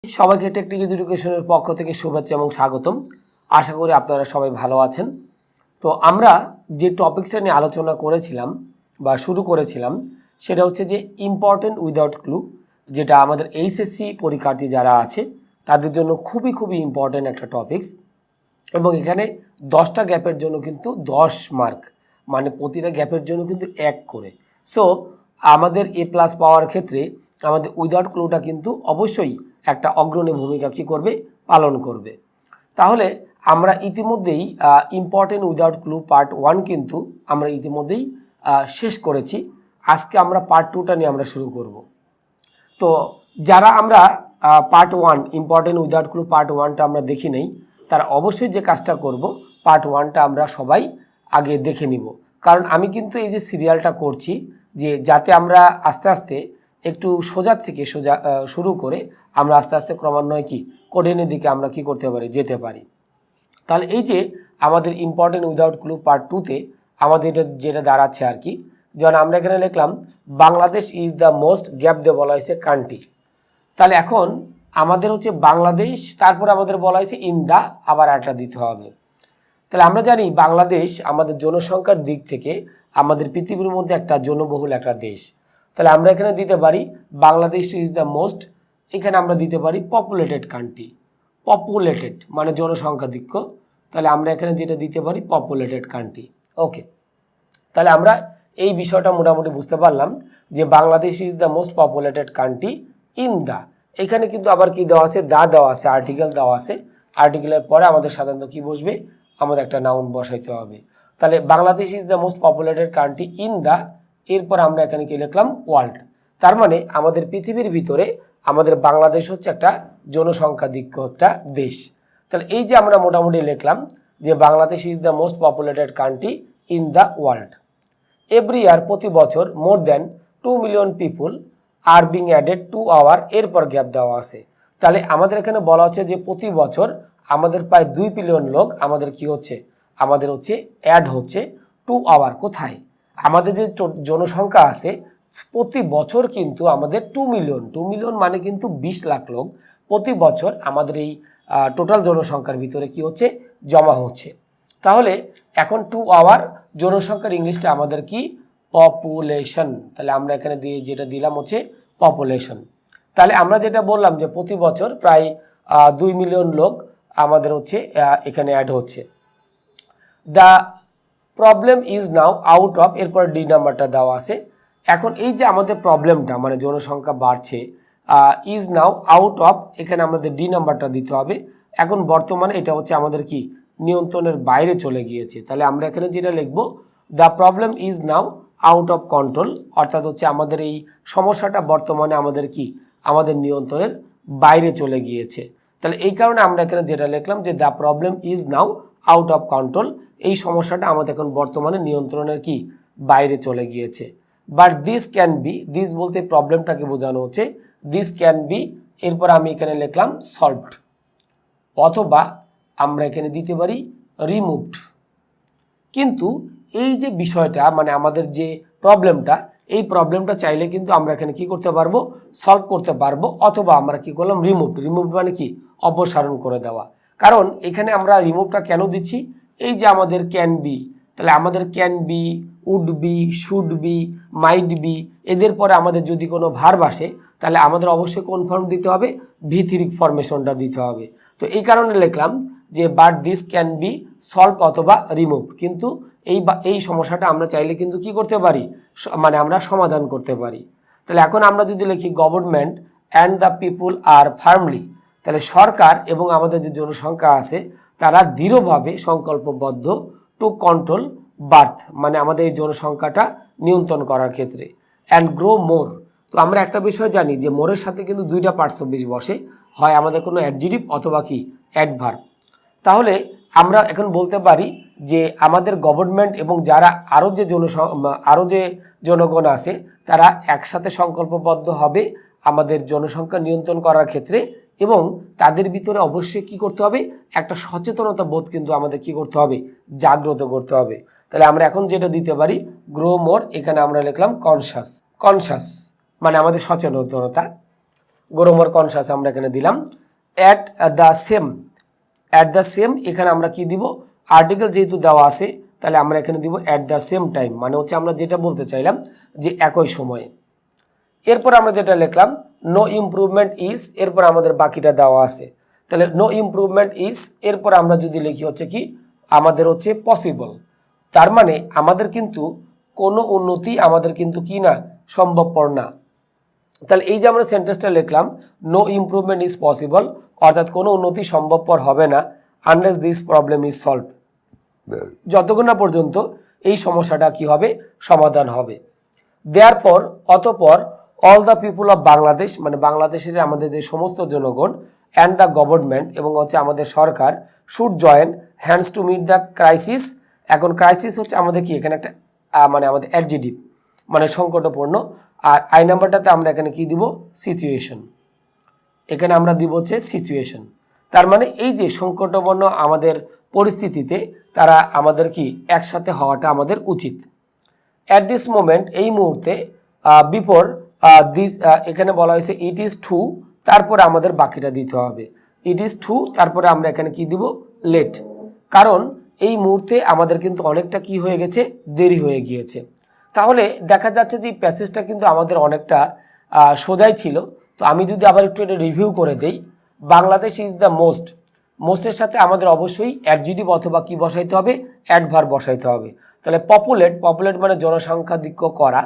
সবাইকে টেকনিক এডুকেশনের পক্ষ থেকে শুভেচ্ছা এবং স্বাগতম। আশা করি আপনারা সবাই ভালো আছেন। তো আমরা যে টপিকসটা নিয়ে আলোচনা করেছিলাম বা শুরু করেছিলাম সেটা হচ্ছে যে ইম্পর্টেন্ট উইদাউট ক্লু, যেটা আমাদের এইচএসসি পরীক্ষার্থী যারা আছে তাদের জন্য খুবই ইম্পর্টেন্ট একটা টপিকস। এবং এখানে 10টা গ্যাপের জন্য কিন্তু 10 মার্ক, মানে প্রতিটা গ্যাপের জন্য কিন্তু 1 করে। সো আমাদের এ প্লাস পাওয়ার ক্ষেত্রে আমাদের উইদাউট ক্লুটা কিন্তু অবশ্যই একটা অগ্রণী ভূমিকা কী করবে, পালন করবে। তাহলে আমরা ইতিমধ্যেই ইম্পর্টেন্ট উইদাউট ক্লু পার্ট 1 কিন্তু আমরা ইতিমধ্যেই শেষ করেছি। আজকে আমরা পার্ট 2টা নিয়ে আমরা শুরু করব। তো যারা আমরা part 1 important without clue part 1টা আমরা দেখি নেই, তারা অবশ্যই যে কাজটা করব, পার্ট 1টা আমরা সবাই আগে দেখে নিব। কারণ আমি কিন্তু এই যে সিরিয়ালটা করছি যে যাতে আমরা আস্তে আস্তে একটু সোজা থেকে সোজা শুরু করে আমরা আস্তে আস্তে ক্রমান্বয়ে কি কঠিনের দিকে আমরা কি করতে পারি, যেতে পারি। তাহলে এই যে আমাদের ইম্পর্টেন্ট উইদাউট ক্লু পার্ট 2তে আমাদের যেটা দাঁড়াচ্ছে আর কি, যেমন আমরা এখানে লিখলাম Bangladesh is the most gap দিয়ে বলা হয়েছে কান্ট্রি। তাহলে এখন আমাদের হচ্ছে বাংলাদেশ, তারপর আমাদের বলা হয়েছে ইন দা, আবার একটা দিতে হবে। তাহলে আমরা জানি বাংলাদেশ আমাদের জনসংখ্যার দিক থেকে আমাদের পৃথিবীর মধ্যে একটা জনবহুল একটা দেশ। তাহলে আমরা এখানে দিতে পারি বাংলাদেশ ইজ দ্য মোস্ট, এখানে আমরা দিতে পারি পপুলেটেড কান্ট্রি। পপুলেটেড মানে জনসংখ্যাধিক্য, তাহলে আমরা এখানে যেটা দিতে পারি পপুলেটেড কান্ট্রি। ওকে, তাহলে আমরা এই বিষয়টা মোটামুটি বুঝতে পারলাম যে Bangladesh is the most populated country in the, এখানে কিন্তু আবার কি দেওয়া আছে, দা দেওয়া আছে, আর্টিকেল দেওয়া আছে। আর্টিকেলের পরে আমাদের সাধারণত কি বসবে, আমাদের একটা নাউন বসাইতে হবে। তাহলে Bangladesh is the most populated country in the, এরপর আমরা এখানে কি লিখলাম, ওয়ার্ল্ড। তার মানে আমাদের পৃথিবীর ভিতরে আমাদের বাংলাদেশ হচ্ছে একটা জনসংখ্যাধিক্য একটা দেশ। তাহলে এই যে আমরা মোটামুটি লিখলাম যে Bangladesh is the most populated country in the world. Every year প্রতি বছর more than 2 million people are being added to our, এরপর গ্যাপ দেওয়া আছে। তাহলে আমাদের এখানে বলা হচ্ছে যে প্রতি বছর আমাদের প্রায় 2 বিলিয়ন লোক আমাদের কি হচ্ছে, আমাদের হচ্ছে অ্যাড হচ্ছে টু আওয়ার। কোথায়, আমাদের যে জনসংখ্যা আছে প্রতি বছর কিন্তু আমাদের 2 মিলিয়ন, 2 মিলিয়ন মানে কিন্তু 20 লাখ লোক প্রতি বছর আমাদের এই টোটাল জনসংখ্যার ভিতরে কি হচ্ছে, জমা হচ্ছে। তাহলে এখন টু আওয়ার জনসংখ্যার ইংলিশটা আমাদের কি, পপুলেশন। তাহলে আমরা এখানে দিয়ে যেটা দিলাম হচ্ছে পপুলেশন। তাহলে আমরা যেটা বললাম যে প্রতি বছর প্রায় 2 মিলিয়ন লোক আমাদের হচ্ছে এখানে অ্যাড হচ্ছে। The problem is now out of, এরপর ডি নাম্বারটা দেওয়া আছে। এখন এই যে আমাদের প্রবলেমটা মানে জনসংখ্যা বাড়ছে, ইজ নাও আউট অফ, এখানে আমাদের ডি নাম্বারটা দিতে হবে। এখন বর্তমানে এটা হচ্ছে আমাদের কি, নিয়ন্ত্রণের বাইরে চলে গিয়েছে। তাহলে আমরা এখানে যেটা লিখব, the problem is now out of control, অর্থাৎ হচ্ছে আমাদের এই সমস্যাটা বর্তমানে আমাদের কি, আমাদের নিয়ন্ত্রণের বাইরে চলে গিয়েছে। তাহলে এই কারণে আমরা এখানে যেটা লিখলাম যে the problem is now out of control, এই সমস্যাটা আমাদের এখন বর্তমানে নিয়ন্ত্রণের কি, বাইরে চলে গিয়েছে। But this can be, this বলতে প্রবলেমটাকে বোঝানো হচ্ছে, দিস ক্যান বি, এরপর আমি এখানে লিখলাম সলভড, অথবা আমরা এখানে দিতে পারি রিমুভড। কিন্তু এই যে বিষয়টা মানে আমাদের যে প্রবলেমটা, এই প্রবলেমটা চাইলে কিন্তু আমরা এখানে কি করতে পারবো, সলভ করতে পারবো, অথবা আমরা কি করলাম, রিমুভড। রিমুভড মানে কি, অপসারণ করে দেওয়া। কারণ এখানে আমরা রিমুভটা কেন দিচ্ছি, এই যে আমাদের ক্যান বি, তাহলে আমাদের can be, would be, should be, might be, এদের পরে আমাদের যদি কোনো ভার্ব আসে তাহলে আমাদের অবশ্যই কোন ফর্ম দিতে হবে, ভি3 ফরমেশনটা দিতে হবে। তো এই কারণে লিখলাম যে but this can be solve অথবা রিমুভ। কিন্তু এই সমস্যাটা আমরা চাইলে কিন্তু কি করতে পারি, মানে আমরা সমাধান করতে পারি। তাহলে এখন আমরা যদি লিখি government and the people are firmly, তাহলে সরকার এবং আমাদের যে জনসংখ্যা আছে তারা দৃঢ়ভাবে সংকল্পবদ্ধ টু কন্ট্রোল বার্থ, মানে আমাদের এই জনসংখ্যাটা নিয়ন্ত্রণ করার ক্ষেত্রে। অ্যান্ড গ্রো মোর, তো আমরা একটা বিষয় জানি যে মোরের সাথে কিন্তু 2টা পার্টস অফ স্পিচ বসে, হয় আমাদের কোনো অ্যাডজেক্টিভ অথবা কি অ্যাডভার্ব। তাহলে আমরা এখন বলতে পারি যে আমাদের গভর্নমেন্ট এবং যারা আরও যে জনগণ আছে তারা একসাথে সংকল্পবদ্ধ হবে আমাদের জনসংখ্যা নিয়ন্ত্রণ করার ক্ষেত্রে, এবং তাদের ভিতরে অবশ্যই কি করতে হবে, একটা সচেতনতা বোধ কিন্তু আমাদের কি করতে হবে, জাগ্রত করতে হবে। তাহলে আমরা এখন যেটা দিতে পারি গ্রো মোর, এখানে আমরা লিখলাম কনসাস। কনসাস মানে আমাদের সচেতনতা। গ্রো মোর কনসাস আমরা এখানে দিলাম। অ্যাট দ্য সেম এখানে আমরা কি দিব, আর্টিকেল যেহেতু দেওয়া আছে তাহলে আমরা এখানে দিব অ্যাট দ্য সেম টাইম, মানে হচ্ছে আমরা যেটা বলতে চাইলাম যে একই সময়ে। এরপর আমরা যেটা লিখলাম নো ইমপ্রুভমেন্ট ইজ, এরপর আমাদের বাকিটা দেওয়া আছে, তাহলে নো ইমপ্রুভমেন্ট ইজ এরপর আমরা যদি লিখি হচ্ছে কি আমাদের হচ্ছে পসিবল, তার মানে আমাদের কিন্তু কোনো উন্নতি আমাদের কিন্তু কি না, সম্ভবপর না। তাহলে এই যে আমরা সেন্টেন্সটা লিখলাম নো ইমপ্রুভমেন্ট ইজ পসিবল, অর্থাৎ কোনো উন্নতি সম্ভবপর হবে না unless this problem is solve, যতক্ষণ না পর্যন্ত এই সমস্যাটা কি হবে, সমাধান হবে। দেয়ারপর অতঃপর all the people of Bangladesh, মানে বাংলাদেশের আমাদের যে সমস্ত জনগণ, অ্যান্ড দ্য গভর্নমেন্ট এবং হচ্ছে আমাদের সরকার, should join hands to meet the crisis. এখন ক্রাইসিস হচ্ছে আমাদের কি এখানে একটা মানে আমাদের অ্যাডজেক্টিভ, মানে সংকটপূর্ণ। আর আই নাম্বারটাতে আমরা এখানে কি দিব, সিচুয়েশন, এখানে আমরা দিব হচ্ছে সিচুয়েশন। তার মানে এই যে সংকটপূর্ণ আমাদের পরিস্থিতিতে তারা আমাদের কি একসাথে হওয়াটা আমাদের উচিত। অ্যাট দিস মোমেন্ট এই মুহূর্তে, বিফোর দিস এখানে বলা হয়েছে ইট ইজ ট্রু, তারপরে আমাদের বাকিটা দিতে হবে, ইট ইজ ট্রু, তারপরে আমরা এখানে কি দিব, লেট, কারণ এই মুহূর্তে আমাদের কিন্তু অনেকটা কি হয়ে গেছে, দেরি হয়ে গিয়েছে। তাহলে দেখা যাচ্ছে যে এই প্যাসেজটা কিন্তু আমাদের অনেকটা সোজাই ছিল। তো আমি যদি আবার একটু এটা রিভিউ করে দেই, বাংলাদেশ ইজ দ্য মোস্টের সাথে আমাদের অবশ্যই অ্যাডজেক্টিভ অথবা কি বসাইতে হবে, অ্যাডভার্ব বসাইতে হবে। তাহলে পপুলেট মানে জনসংখ্যাধিক্য করা,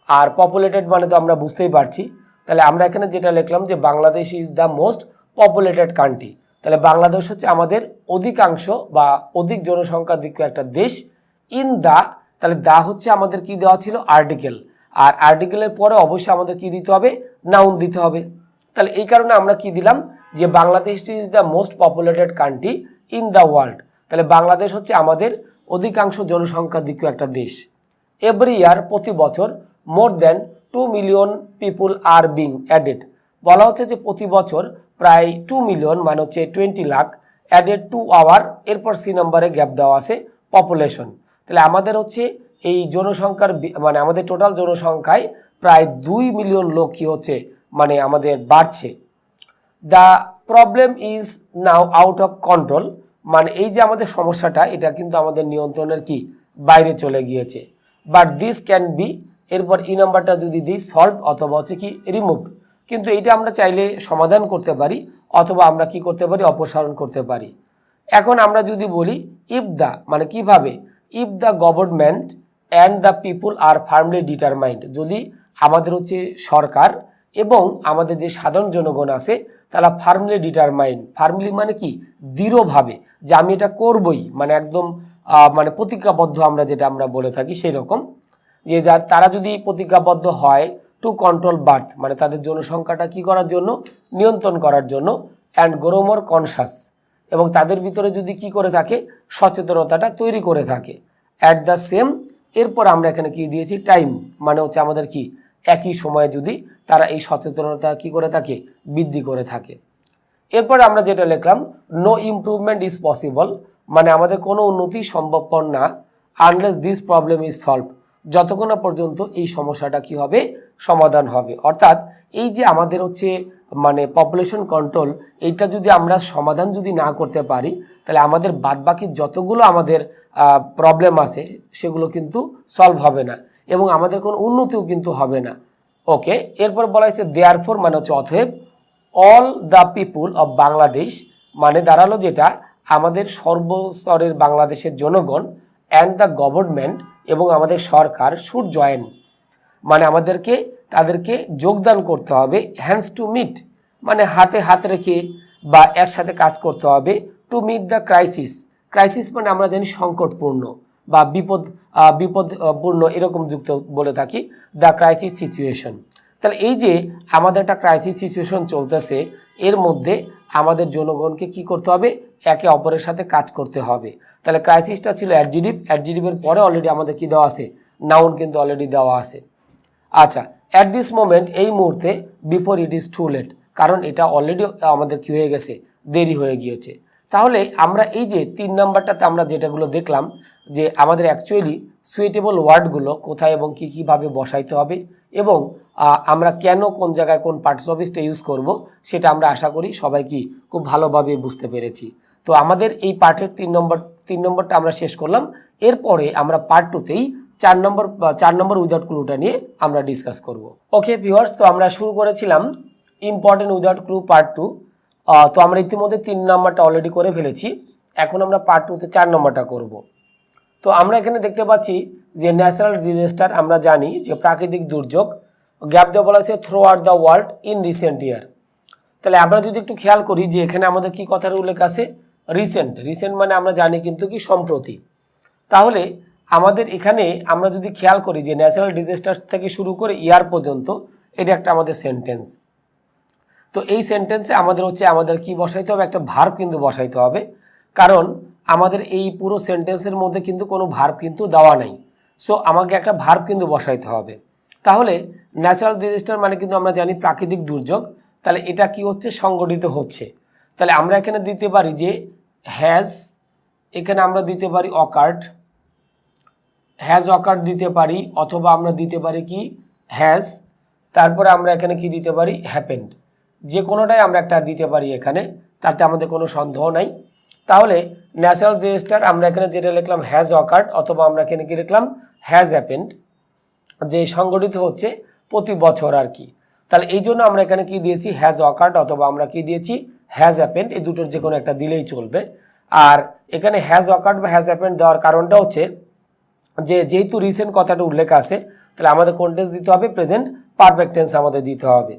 আর পপুলেটেড মানে তো আমরা বুঝতেই পারছি। তাহলে আমরা এখানে যেটা লিখলাম যে Bangladesh is the most populated country, তাহলে বাংলাদেশ হচ্ছে আমাদের অধিকাংশ বা অধিক জনসংখ্যাধিক্য একটা দেশ। ইন দ্য, তাহলে দা হচ্ছে আমাদের কি দেওয়া ছিল, আর্টিকেল, আর আর্টিকেলের পরে অবশ্যই আমাদের কি দিতে হবে, নাউন দিতে হবে। তাহলে এই কারণে আমরা কি দিলাম যে Bangladesh is the most populated country in the world, তাহলে বাংলাদেশ হচ্ছে আমাদের অধিকাংশ জনসংখ্যাধিক্য একটা দেশ। এভরি ইয়ার প্রতি বছর more than 2 million people are being added, বলা হচ্ছে যে প্রতি বছর প্রায় 2 মিলিয়ন মানে হচ্ছে 20 লাখ অ্যাডেড টু আওয়ার, এরপর সি নম্বরে গ্যাপ দেওয়া আছে পপুলেশন। তাহলে আমাদের হচ্ছে এই জনসংখ্যার মানে আমাদের টোটাল জনসংখ্যায় প্রায় 2 মিলিয়ন লোক কি হচ্ছে, মানে আমাদের বাড়ছে। The problem is now out of control, মানে এই যে আমাদের সমস্যাটা এটা কিন্তু আমাদের নিয়ন্ত্রণের কি বাইরে চলে গিয়েছে। বাট দিস ক্যান বি, এরপর ই নাম্বারটা যদি দিই সলভ অথবা হচ্ছে কি রিমুভ, কিন্তু এইটা আমরা চাইলে সমাধান করতে পারি অথবা আমরা কি করতে পারি, অপসারণ করতে পারি। এখন আমরা যদি বলি ইফ দ্য, মানে কিভাবে, if the government and the people are firmly determined, যদি আমাদের হচ্ছে সরকার এবং আমাদের যে সাধারণ জনগণ আছে তারা ফার্মলি ডিটারমাইন্ড, ফার্মলি মানে কি দৃঢ়ভাবে যে আমি এটা করবই, মানে একদম মানে প্রতিজ্ঞাবদ্ধ আমরা যেটা আমরা বলে থাকি সেই রকম, যে তারা যদি প্রতিজ্ঞাবদ্ধ হয় টু কন্ট্রোল বার্থ, মানে তাদের জনসংখ্যাটা কি করার জন্য, নিয়ন্ত্রণ করার জন্য, অ্যান্ড গ্রো মোর কনসাস, এবং তাদের ভিতরে যদি কি করে থাকে, সচেতনতাটা তৈরি করে থাকে। অ্যাট দ্য সেম, এরপর আমরা এখানে কি দিয়েছি, টাইম, মানে হচ্ছে আমাদের কি একই সময়ে যদি তারা এই সচেতনতা কি করে থাকে, বৃদ্ধি করে থাকে। এরপর আমরা যেটা লিখলাম নো ইমপ্রুভমেন্ট ইজ পসিবল, মানে আমাদের কোনো উন্নতি সম্ভবপর না unless this problem is solve, যতক্ষণ না পর্যন্ত এই সমস্যাটা কি হবে, সমাধান হবে। অর্থাৎ এই যে আমাদের হচ্ছে মানে পপুলেশন কন্ট্রোল, এইটা যদি আমরা সমাধান যদি না করতে পারি তাহলে আমাদের বাদবাকি যতগুলো আমাদের প্রবলেম আছে সেগুলো কিন্তু সলভ হবে না এবং আমাদের কোনো উন্নতিও কিন্তু হবে না। ওকে, এরপর বলা হয়েছে দেয়ারফর, মানে হচ্ছে অতএব, all the people of Bangladesh, মানে দাঁড়ালো যেটা আমাদের সর্বস্তরের বাংলাদেশের জনগণ, অ্যান্ড দ্য গভর্নমেন্ট এবং আমাদের সরকার, শুড জয়েন, মানে আমাদেরকে তাদেরকে যোগদান করতে হবে, হ্যান্ডস টু মিট, মানে হাতে হাত রেখে বা একসাথে কাজ করতে হবে, to meet the crisis, crisis মানে আমরা জানি সংকটপূর্ণ বা বিপদপূর্ণ এরকম যুক্ত বলে থাকি, দ্য ক্রাইসিস সিচুয়েশন। তাহলে এই যে আমাদের একটা ক্রাইসিস সিচুয়েশন চলতেছে, এর মধ্যে আমাদের জনগণকে কি করতে হবে, একে অপরের সাথে কাজ করতে হবে। তাহলে ক্রাইসিসটা ছিল অ্যাডজেক্টিভের পরে অলরেডি আমাদের কি দেওয়া আছে, নাউন কিন্তু অলরেডি দেওয়া আছে। আচ্ছা, অ্যাট দিস মোমেন্ট এই মুহূর্তে, before it is too late, কারণ এটা অলরেডি আমাদের কি হয়ে গেছে, দেরি হয়ে গিয়েছে। তাহলে আমরা এই যে 3 নাম্বারটাতে আমরা যেটাগুলো দেখলাম যে আমাদের অ্যাকচুয়ালি সুইটেবল ওয়ার্ডগুলো কোথায় এবং কীভাবে বসাইতে হবে এবং আমরা কেন কোন জায়গায় কোন পার্টস অফ স্পিচটা ইউজ করব সেটা আমরা আশা করি সবাই কি খুব ভালোভাবে বুঝতে পেরেছি। তো আমাদের এই পার্টের 3 নম্বরটা আমরা শেষ করলাম। এরপরে আমরা পার্ট 2তেই 4 নম্বর উইদাউট ক্লুটা নিয়ে আমরা ডিসকাস করব। ওকে ভিউয়ার্স, তো আমরা শুরু করেছিলাম ইম্পর্টেন্ট উইদাউট ক্লু পার্ট 2। তো আমরা ইতিমধ্যে 3 নম্বরটা অলরেডি করে ফেলেছি। এখন আমরা পার্ট 2তে 4 নম্বরটা করব। তো আমরা এখানে দেখতে পাচ্ছি যে ন্যাচারাল ডিজাস্টার, আমরা জানি যে প্রাকৃতিক দুর্যোগ, গ্যাপ দিয়ে বলা হয়েছে throughout the world in recent year. তাহলে আমরা যদি একটু খেয়াল করি যে এখানে আমাদের কি কথার উল্লেখ আছে, রিসেন্ট মানে আমরা জানি কিন্তু কি সম্প্রতি। তাহলে আমাদের এখানে আমরা যদি খেয়াল করি যে ন্যাচারাল ডিজাস্টার থেকে শুরু করে ইয়ার পর্যন্ত, এটা একটা আমাদের সেন্টেন্স। তো এই সেন্টেন্সে আমাদের কি বসাইতে হবে, একটা ভার্ব কিন্তু বসাইতে হবে, কারণ আমাদের এই পুরো সেন্টেন্সের মধ্যে কিন্তু কোনো ভার্ব কিন্তু দেওয়া নাই। সো আমাকে একটা ভার্ব কিন্তু বসাইতে হবে। তাহলে ন্যাচারাল ডিজাস্টার মানে কিন্তু আমরা জানি প্রাকৃতিক দুর্যোগ। তাহলে এটা কি হচ্ছে, সংগঠিত হচ্ছে। তাহলে আমরা এখানে দিতে পারি যে হ্যাজ, এখানে আমরা দিতে পারি অকার্ড, হ্যাজ অকার্ড দিতে পারি, অথবা আমরা দিতে পারি কি হ্যাজ, তারপরে আমরা এখানে কি দিতে পারি হ্যাপেন্ড। যে কোনোটাই আমরা একটা দিতে পারি এখানে, তাতে আমাদের কোনো সন্দেহ নাই। তাহলে ন্যাচারাল ডিজাস্টার আমরা এখানে যেটা লিখলাম হ্যাজ অকার্ড, অথবা আমরা এখানে কি লিখলাম হ্যাজ হ্যাপেন্ড, যে সংগঠিত হচ্ছে প্রতি বছর আর কি। তাহলে এই জন্য আমরা এখানে কি দিয়েছি হ্যাজ অকার্ড, অথবা আমরা কি দিয়েছি হ্যাজ হ্যাপেন্ড, এই দুটোর যে কোনো একটা দিলেই চলবে। আর এখানে হ্যাজ অকার্ড বা হ্যাজ হ্যাপেন্ড দেওয়ার কারণটা হচ্ছে যে যেহেতু রিসেন্ট কথাটা উল্লেখ আছে, তাহলে আমাদের কোন টেন্স দিতে হবে, প্রেজেন্ট পারফেক্ট টেন্স আমাদের দিতে হবে।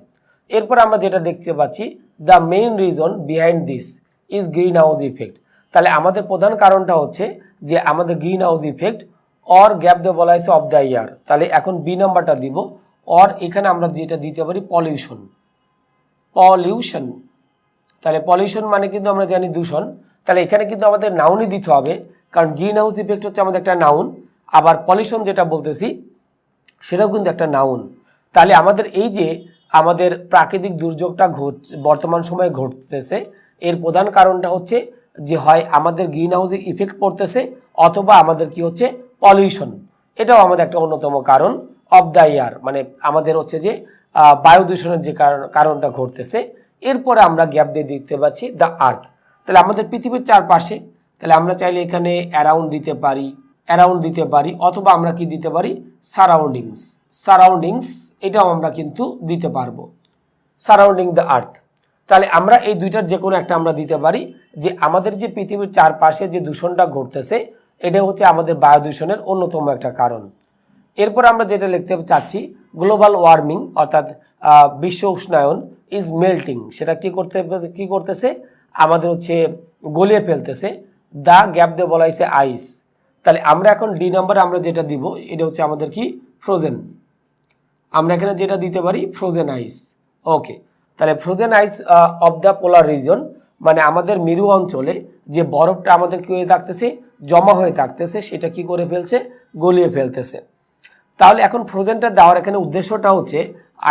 এরপর আমরা যেটা দেখতে পাচ্ছি, the main reason behind this is green house effect. তাহলে আমাদের প্রধান কারণটা হচ্ছে যে আমাদের green house effect, or gap দিয়ে বলা হয়েছে অফ দ্য ইয়ার। তাহলে এখন বি নাম্বারটা দিব, অর এখানে আমরা যেটা দিতে পারি পলিউশন। তাহলে পলিউশন মানে কিন্তু আমরা জানি দূষণ। তাহলে এখানে কিন্তু আমাদের নাউনই দিতে হবে, কারণ গ্রিন হাউস ইফেক্ট হচ্ছে আমাদের একটা নাউন, আবার পলিউশন যেটা বলতেছি সেটাও কিন্তু একটা নাউন। তাহলে আমাদের এই যে আমাদের প্রাকৃতিক দুর্যোগটা বর্তমান সময়ে ঘটতেছে, এর প্রধান কারণটা হচ্ছে যে হয় আমাদের গ্রিন হাউসে ইফেক্ট পড়তেছে, অথবা আমাদের কি হচ্ছে পলিউশন। এটাও আমাদের একটা অন্যতম কারণ অফ দ্য ইয়ার, মানে আমাদের হচ্ছে যে বায়ু দূষণের যে কারণটা ঘটতেছে। এরপরে আমরা গ্যাপ দিয়ে দেখতে পাচ্ছি দ্য আর্থ। তাহলে আমাদের পৃথিবীর চারপাশে, তাহলে আমরা চাইলে এখানে অ্যারাউন্ড দিতে পারি, অথবা আমরা কি দিতে পারি সারাউন্ডিংস, এটাও আমরা কিন্তু দিতে পারবো, সারাউন্ডিং দ্য আর্থ। তাহলে আমরা এই দুইটার যে কোনো একটা আমরা দিতে পারি, যে আমাদের যে পৃথিবীর চারপাশে যে দূষণটা ঘটতেছে, এটা হচ্ছে আমাদের বায়ু দূষণের অন্যতম একটা কারণ। এরপর আমরা যেটা লিখতে চাচ্ছি, গ্লোবাল ওয়ার্মিং অর্থাৎ বিশ্ব উষ্ণায়ন ইজ মেল্টিং, সেটা কি করতেছে আমাদের হচ্ছে গলিয়ে ফেলতেছে। দ্য গ্যাপ দিয়ে বলা হয়েছে আইস। তাহলে আমরা এখন ডি নাম্বারে আমরা যেটা দিব, এটা হচ্ছে আমাদের কি ফ্রোজেন। আমরা এখানে যেটা দিতে পারি ফ্রোজেন আইস। ওকে, তাহলে frozen eyes of the polar reason, মানে আমাদের মেরু অঞ্চলে যে বরফটা আমাদের কি হয়ে থাকতেছে, জমা হয়ে থাকতেছে, সেটা কি করে ফেলছে, গলিয়ে ফেলতেছে। তাহলে এখন ফ্রোজেনটা দেওয়ার এখানে উদ্দেশ্যটা হচ্ছে,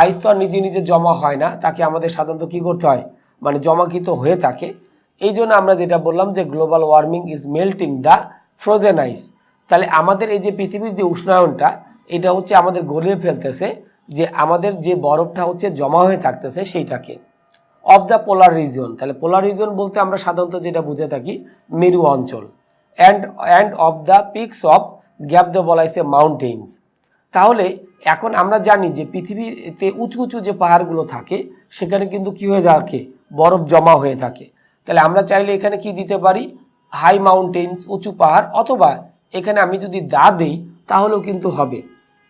আইস তো আর নিজে নিজে জমা হয় না, তাকে আমাদের সাধারণত কি করতে হয়, মানে জমাকৃত হয়ে থাকে। এই জন্য আমরা যেটা বললাম যে global warming is melting the frozen ice. তাহলে আমাদের এই যে পৃথিবীর যে উষ্ণায়নটা, এটা হচ্ছে আমাদের গলিয়ে ফেলতেছে, যে আমাদের যে বরফটা হচ্ছে জমা হয়ে থাকতেছে সেইটাকে। অফ দ্য পোলার রিজন, তাহলে পোলার রিজন বলতে আমরা সাধারণত যেটা বুঝে থাকি মেরু অঞ্চল। And of the peaks of gap দিয়ে বলা হয়েছে মাউন্টেন্স। তাহলে এখন আমরা জানি যে পৃথিবীতে উঁচু উঁচু যে পাহাড়গুলো থাকে, সেখানে কিন্তু কি হয়ে থাকে, বরফ জমা হয়ে থাকে। তাহলে আমরা চাইলে এখানে কি দিতে পারি, হাই মাউন্টেন্স, উঁচু পাহাড়, অথবা এখানে আমি যদি দা দেই তাহলেও কিন্তু হবে,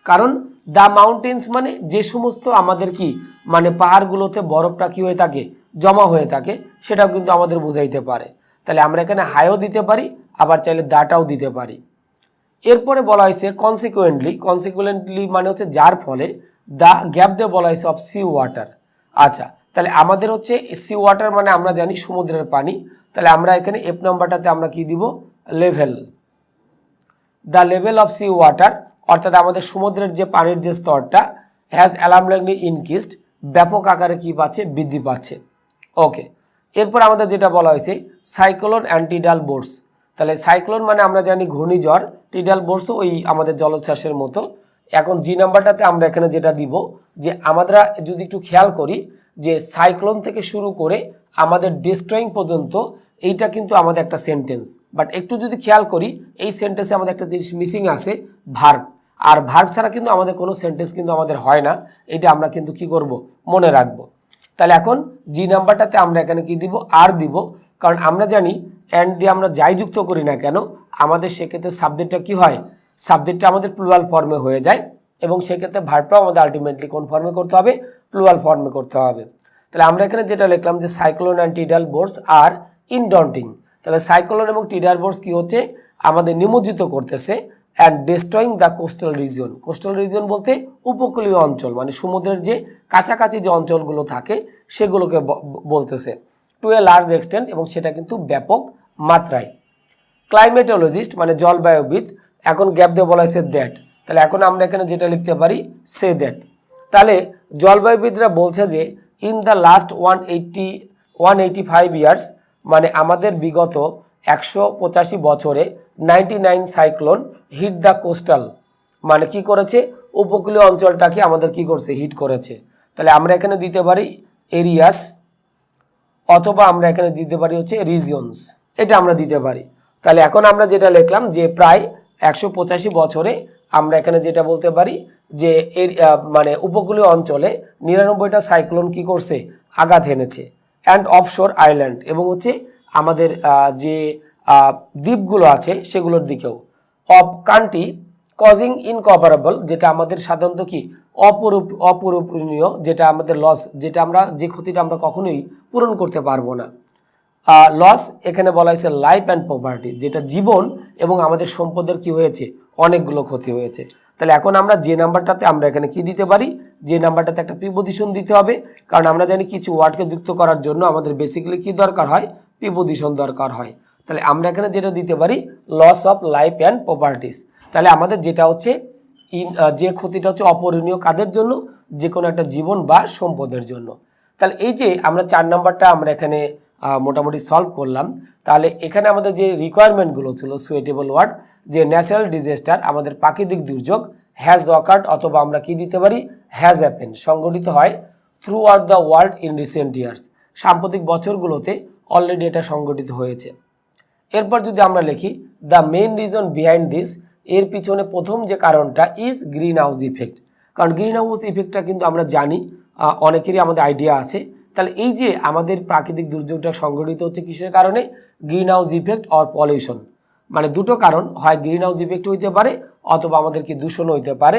কারণ দ্য মাউন্টেন্স মানে যে সমস্ত আমাদের কি মানে পাহাড়গুলোতে বরফটা কি হয়ে থাকে, জমা হয়ে থাকে, সেটাও কিন্তু আমাদের বোঝাইতে পারে। তাহলে আমরা এখানে হাইও দিতে পারি, আবার চাইলে দাটাও দিতে পারি। এরপরে বলা হয়েছে কনসিকুয়েন্টলি মানে হচ্ছে যার ফলে, দ্য গ্যাপ দিয়ে বলা হয়েছে অফ সি ওয়াটার। আচ্ছা, তাহলে আমাদের হচ্ছে সি ওয়াটার মানে আমরা জানি সমুদ্রের পানি। তাহলে আমরা এখানে এফ নাম্বারটাতে আমরা কি দিব, level. The level of sea water অর্থাৎ আমাদের সমুদ্রের যে পানির যে স্তরটা হ্যাজ অ্যালার্মিংলি ইনক্রিজড, ব্যাপক আকারে কি পাচ্ছে, বৃদ্ধি পাচ্ছে। ওকে, এরপর আমাদের যেটা বলা হয়েছে সাইক্লোন অ্যান্টিডাল বোর্ডস। তাহলে সাইক্লোন মানে আমরা জানি ঘূর্ণিঝড়, টিডাল বোর্সও ওই আমাদের জলোচ্ছ্বাসের মতো। এখন জি নাম্বারটাতে আমরা এখানে যেটা দিব যে আমরা যদি একটু খেয়াল করি যে সাইক্লোন থেকে শুরু করে আমাদের ডিস্ট্রয়িং পর্যন্ত এইটা কিন্তু আমাদের একটা সেন্টেন্স, বাট একটু যদি খেয়াল করি এই সেন্টেন্সে আমাদের একটা জিনিস মিসিং আছে, ভার্ব। আর ভার্ব ছাড়া কিন্তু আমাদের কোনো সেন্টেন্স কিন্তু আমাদের হয় না, এটা আমরা কিন্তু কি করব, মনে রাখবো। তাহলে এখন জি নাম্বারটাতে আমরা এখানে কি দিব, আর দিব, কারণ আমরা জানি অ্যান্ড দিয়ে আমরা যাই যুক্ত করি না কেন আমাদের সেক্ষেত্রে সাবজেক্টটা কি হয়, সাবজেক্টটা আমাদের প্লুরাল ফর্মে হয়ে যায়, এবং সেক্ষেত্রে ভার্বটাও আমাদের আলটিমেটলি কোন ফর্মে করতে হবে, প্লুরাল ফর্মে করতে হবে। তাহলে আমরা এখানে যেটা লিখলাম যে সাইক্লোন অ্যান্ড টিডাল বোর্ডস আর ইনডন্টিং, তাহলে সাইক্লোন এবং টিডাল বোর্ডস কি হচ্ছে, আমাদের নিমজ্জিত করতেছে, and destroying the coastal region. Coastal region বলতে উপকূলীয় অঞ্চল, মানে সমুদ্রের যে কাছাকাছি যে অঞ্চলগুলো থাকে সেগুলোকে বলতেছে, টু এ লার্জ এক্সটেন্ট, এবং সেটা কিন্তু ব্যাপক মাত্রায়। ক্লাইমেটোলজিস্ট মানে জলবায়ুবিদ, এখন গ্যাপ দিয়ে বলা হয়েছে দ্যাট, তাহলে এখন আমরা এখানে যেটা লিখতে পারি সে দ্যাট। তাহলে জলবায়ুবিদরা বলছে যে ইন দ্য লাস্ট 185 ইয়ার্স, মানে আমাদের বিগত 185 বছরে 99 সাইক্লোন হিট দ্য কোস্টাল, মানে কি করেছে, উপকূলীয় অঞ্চলটাকে আমাদের কি করছে, হিট করেছে। তাহলে আমরা এখানে দিতে পারি এরিয়াস, অথবা আমরা এখানে দিতে পারি হচ্ছে রিজিয়নস, এটা আমরা দিতে পারি। তাহলে এখন আমরা যেটা লিখলাম যে প্রায় 185 বছরে আমরা এখানে যেটা বলতে পারি যে মানে উপকূলীয় অঞ্চলে 99টা সাইক্লোন কি করছে, আঘাত এনেছে। অ্যান্ড অফশোর আইল্যান্ড, এবং হচ্ছে আমাদের যে দ্বীপগুলো আছে সেগুলোর দিকেও। অফ কান্ট্রি কজিং ইনকপারেবল, যেটা আমাদের সাধারণত কি অপূরণীয়, যেটা আমাদের লস, যেটা আমরা যে ক্ষতিটা আমরা কখনোই পূরণ করতে পারবো না। লস এখানে বলা হয়েছে লাইফ অ্যান্ড প্রপার্টি, যেটা জীবন এবং আমাদের সম্পদের কি হয়েছে, অনেকগুলো ক্ষতি হয়েছে। তাহলে এখন আমরা যে নাম্বারটাতে আমরা এখানে কি দিতে পারি, যে নাম্বারটাতে একটা প্রিপোজিশন দিতে হবে, কারণ আমরা জানি কিছু ওয়ার্ডকে যুক্ত করার জন্য আমাদের বেসিক্যালি কি দরকার হয়, প্রিপোজিশন দরকার হয়। তাহলে আমরা এখানে যেটা দিতে পারি loss of life and properties. তাহলে আমাদের যেটা হচ্ছে যে ক্ষতিটা হচ্ছে অপূরণীয় কাদের জন্য, যে কোনো একটা জীবন বা সম্পদের জন্য। তাহলে এই যে আমরা 4 নাম্বারটা আমরা এখানে মোটামুটি সলভ করলাম। তাহলে এখানে আমাদের যে রিকোয়ারমেন্টগুলো ছিল সুইটেবল ওয়ার্ড, যে ন্যাচারাল ডিজাস্টার আমাদের প্রাকৃতিক দুর্যোগ, হ্যাজ অকার্ড, অথবা আমরা কি দিতে পারি হ্যাজ হ্যাপেন, সংঘটিত হয় through out the world in recent years, সাম্প্রতিক বছরগুলোতে অলরেডি এটা সংঘটিত হয়েছে। এরপর যদি আমরা লিখি the main reason behind this, এর পিছনে প্রথম যে কারণটা ইজ গ্রিন হাউস ইফেক্ট, কারণ গ্রিন হাউস ইফেক্টটা কিন্তু আমরা জানি, অনেকেরই আমাদের আইডিয়া আছে। তাহলে এই যে আমাদের প্রাকৃতিক দুর্যোগটা সংঘটিত হচ্ছে কিসের কারণে, green house effect or pollution, মানে দুটো কারণ, হয় গ্রিন হাউস ইফেক্ট হইতে পারে অথবা আমাদের কি দূষণ হইতে পারে,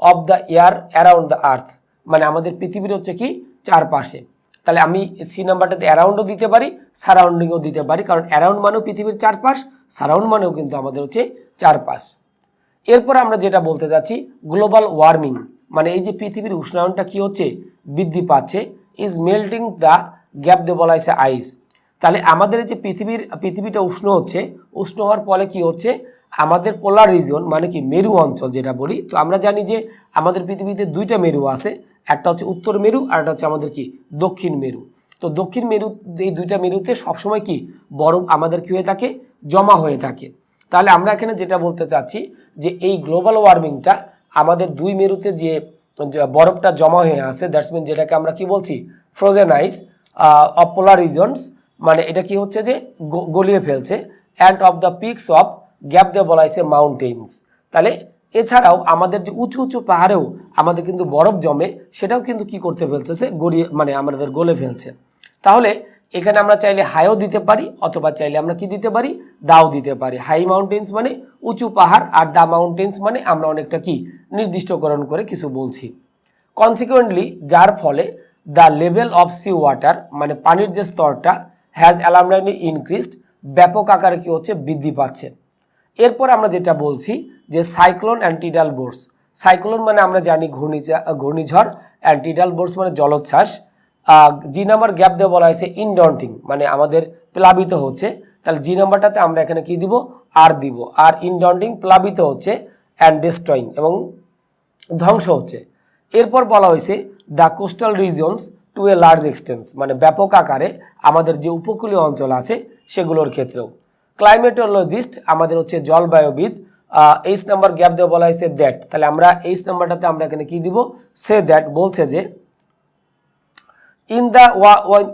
of the air around the earth, মানে আমাদের পৃথিবীর হচ্ছে কি চারপাশে। তাহলে আমি সি নাম্বারটাতে অ্যারাউন্ডও দিতে পারি, সারাউন্ডিংও দিতে পারি, কারণ অ্যারাউন্ড মানেও পৃথিবীর চারপাশ, সারাউন্ড মানেও কিন্তু আমাদের হচ্ছে চারপাশ। এরপর আমরা যেটা বলতে যাচ্ছি গ্লোবাল ওয়ার্মিং, মানে এই যে পৃথিবীর উষ্ণায়নটা কি হচ্ছে, বৃদ্ধি পাচ্ছে, ইজ মেল্টিং দ্য গ্যাপ দিয়ে বলা হয়েছে আইস। তাহলে আমাদের এই যে পৃথিবীটা উষ্ণ হচ্ছে, উষ্ণ হওয়ার ফলে কি হচ্ছে, আমাদের পোলার রিজিয়ন মানে কি মেরু অঞ্চল যেটা বলি, তো আমরা জানি যে আমাদের পৃথিবীতে 2টা মেরু আছে, একটা হচ্ছে উত্তর মেরু আর একটা হচ্ছে আমাদের কি দক্ষিণ মেরু। তো দক্ষিণ মেরু, এই 2টা মেরুতে সবসময় কি বরফ আমাদের কি হয়ে থাকে, জমা হয়ে থাকে। তাহলে আমরা এখানে যেটা বলতে চাচ্ছি যে এই গ্লোবাল ওয়ার্মিংটা আমাদের 2 মেরুতে যে বরফটা জমা হয়ে আছে, দ্যাটস মিন যেটাকে আমরা কি বলছি frozen eyes of polar reasons, মানে এটা কি হচ্ছে যে গলিয়ে ফেলছে। And of the peaks of gap দিয়ে বলা হয়েছে মাউন্টেন্স। তাহলে এছাড়াও আমাদের যে উঁচু উঁচু পাহাড়েও আমাদের কিন্তু বরফ জমে, সেটাও কিন্তু কি করতে ফেলছে, গড়িয়ে মানে আমাদের গলে ফেলছে। তাহলে এখানে আমরা চাইলে হাইও দিতে পারি, অথবা চাইলে আমরা কি দিতে পারি দাও দিতে পারি। হাই মাউন্টেন্স মানে উঁচু পাহাড়, আর দা মাউন্টেন্স মানে আমরা অনেকটা কি নির্দিষ্টকরণ করে কিছু বলছি। কনসিকুয়েন্টলি যার ফলে the level of sea water, মানে পানির যে স্তরটা, হ্যাজ অ্যালার্মলি ইনক্রিজড, ব্যাপক আকারে কি হচ্ছে, বৃদ্ধি পাচ্ছে। এরপর আমরা যেটা বলছি যে সাইক্লোন অ্যান্ড টিডাল বোর্ডস, সাইক্লোন মানে আমরা জানি ঘূর্ণিঝড়, অ্যান্ড টিডাল বোর্ডস মানে জলোচ্ছ্বাস। জি নাম্বার গ্যাপ দিয়ে বলা হয়েছে ইনডন্টিং, মানে আমাদের প্লাবিত হচ্ছে। তাহলে জি নাম্বারটাতে আমরা এখানে কি দিব আর দিব, আর ইনডন্টিং প্লাবিত হচ্ছে, অ্যান্ড ডিস্ট্রয়িং এবং ধ্বংস হচ্ছে। এরপর বলা হয়েছে the coastal regions to a large extents, মানে ব্যাপক আকারে আমাদের যে উপকূলীয় অঞ্চল আছে সেগুলোর ক্ষেত্রেও। ক্লাইমেটোলজিস্ট আমাদের হচ্ছে জলবায়ুবিদ। এইচ নাম্বার গ্যাপ দেওয়া বলা হয়েছে দ্যাট, তাহলে আমরা এইচ নাম্বারটাতে আমরা এখানে কি দিব, সে দ্যাট বলছে যে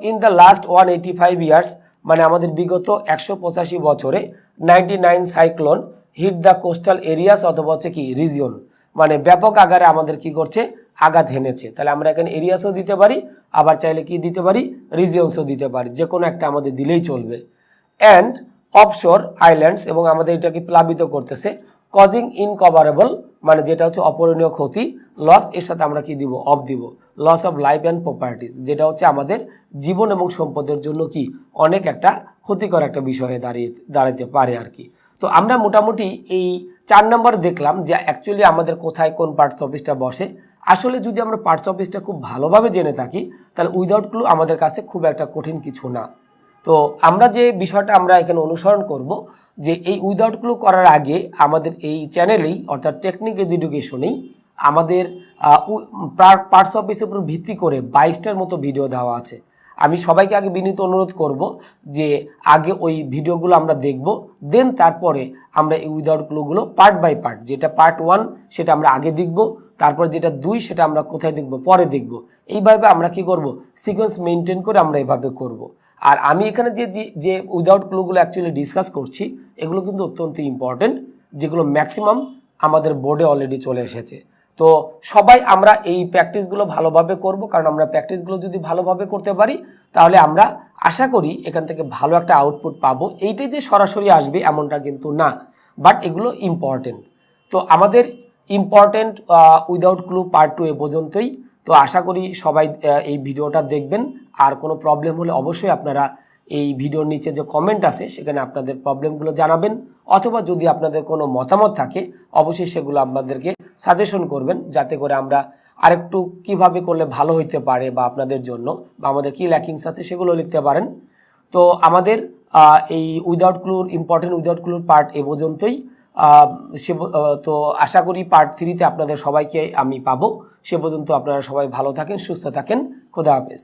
ইন দ্য লাস্ট 185 ইয়ার্স, মানে আমাদের বিগত 185 বছরে 99 cyclone hit the coastal areas অথবা হচ্ছে কি রিজিয়ন, মানে ব্যাপক আকারে আমাদের কি করছে, আঘাত হেনেছে। তাহলে আমরা এখানে এরিয়াসও দিতে পারি, আবার চাইলে কি দিতে পারি, রিজিয়নসও দিতে পারি, যে কোনো একটা আমাদের দিলেই চলবে। অ্যান্ড অফশোর আইল্যান্ডস, এবং আমাদের এটাকে প্লাবিত করতেছে, কজিং ইনকভারেবল, মানে যেটা হচ্ছে অপূরণীয় ক্ষতি, লস এর সাথে আমরা কি দিব, অফ দিব, loss of life and properties, যেটা হচ্ছে আমাদের জীবন এবং সম্পদের জন্য কি অনেক একটা ক্ষতিকর একটা বিষয়ে দাঁড়াতে পারে আর কি। তো আমরা মোটামুটি এই 4 নম্বর দেখলাম যে অ্যাকচুয়ালি আমাদের কোথায় কোন পার্টস অফিসটা বসে। আসলে যদি আমরা পার্টস অফিসটা খুব ভালোভাবে জেনে থাকি তাহলে উইদাউট ক্লু আমাদের কাছে খুব একটা কঠিন কিছু না। তো আমরা যে বিষয়টা আমরা এখানে অনুসরণ করব যে এই উইদাউট ক্লু করার আগে আমাদের এই চ্যানেলেই অর্থাৎ টেকনিক এডুকেশনেই আমাদের পার্টস অফিসের উপর ভিত্তি করে 22টার মতো ভিডিও দেওয়া আছে। আমি সবাইকে আগে বিনীত অনুরোধ করব যে আগে ওই ভিডিওগুলো আমরা দেখব, দেন তারপরে আমরা এই উইদাউট ক্লুগুলো পার্ট বাই পার্ট, যেটা পার্ট 1 সেটা আমরা আগে দেখব, তারপর যেটা 2 সেটা আমরা কোথায় দেখব, পরে দেখব। এইভাবে আমরা কি করব, সিকোয়েন্স মেনটেন করে আমরা এভাবে করব। আর আমি এখানে যে উইদাউট ক্লুগুলো অ্যাকচুয়ালি ডিসকাস করছি এগুলো কিন্তু অত্যন্ত ইম্পর্টেন্ট, যেগুলো ম্যাক্সিমাম আমাদের বোর্ডে অলরেডি চলে এসেছে। তো সবাই আমরা এই প্র্যাকটিসগুলো ভালোভাবে করব, কারণ আমরা প্র্যাকটিসগুলো যদি ভালোভাবে করতে পারি তাহলে আমরা আশা করি এখান থেকে ভালো একটা আউটপুট পাবো। এইটাই যে সরাসরি আসবে এমনটা কিন্তু না, বাট এগুলো ইম্পর্টেন্ট। তো আমাদের ইম্পর্টেন্ট উইদাউট ক্লু পার্ট 2 এ পর্যন্তই। তো আশা করি সবাই এই ভিডিওটা দেখবেন। আর কোনো প্রবলেম হলে অবশ্যই আপনারা এই ভিডিওর নিচে যে কমেন্ট আছে সেখানে আপনাদের প্রবলেমগুলো জানাবেন, অথবা যদি আপনাদের কোনো মতামত থাকে অবশ্যই সেগুলো আপনাদেরকে সাজেশন করবেন, যাতে করে আমরা আরেকটু কিভাবে করলে ভালো হইতে পারে বা আপনাদের জন্য বা আমাদের কি ল্যাকিংস আছে সেগুলো লিখতে পারেন। তো আমাদের এই উইদাউট ক্লুর ইম্পর্টেন্ট উইদাউট ক্লুর পার্ট এ পর্যন্তই। তো আশা করি পার্ট 3-তে আপনাদের সবাইকে আমি পাবো। সে পর্যন্ত আপনারা সবাই ভালো থাকেন, সুস্থ থাকেন। খোদা হাফেজ।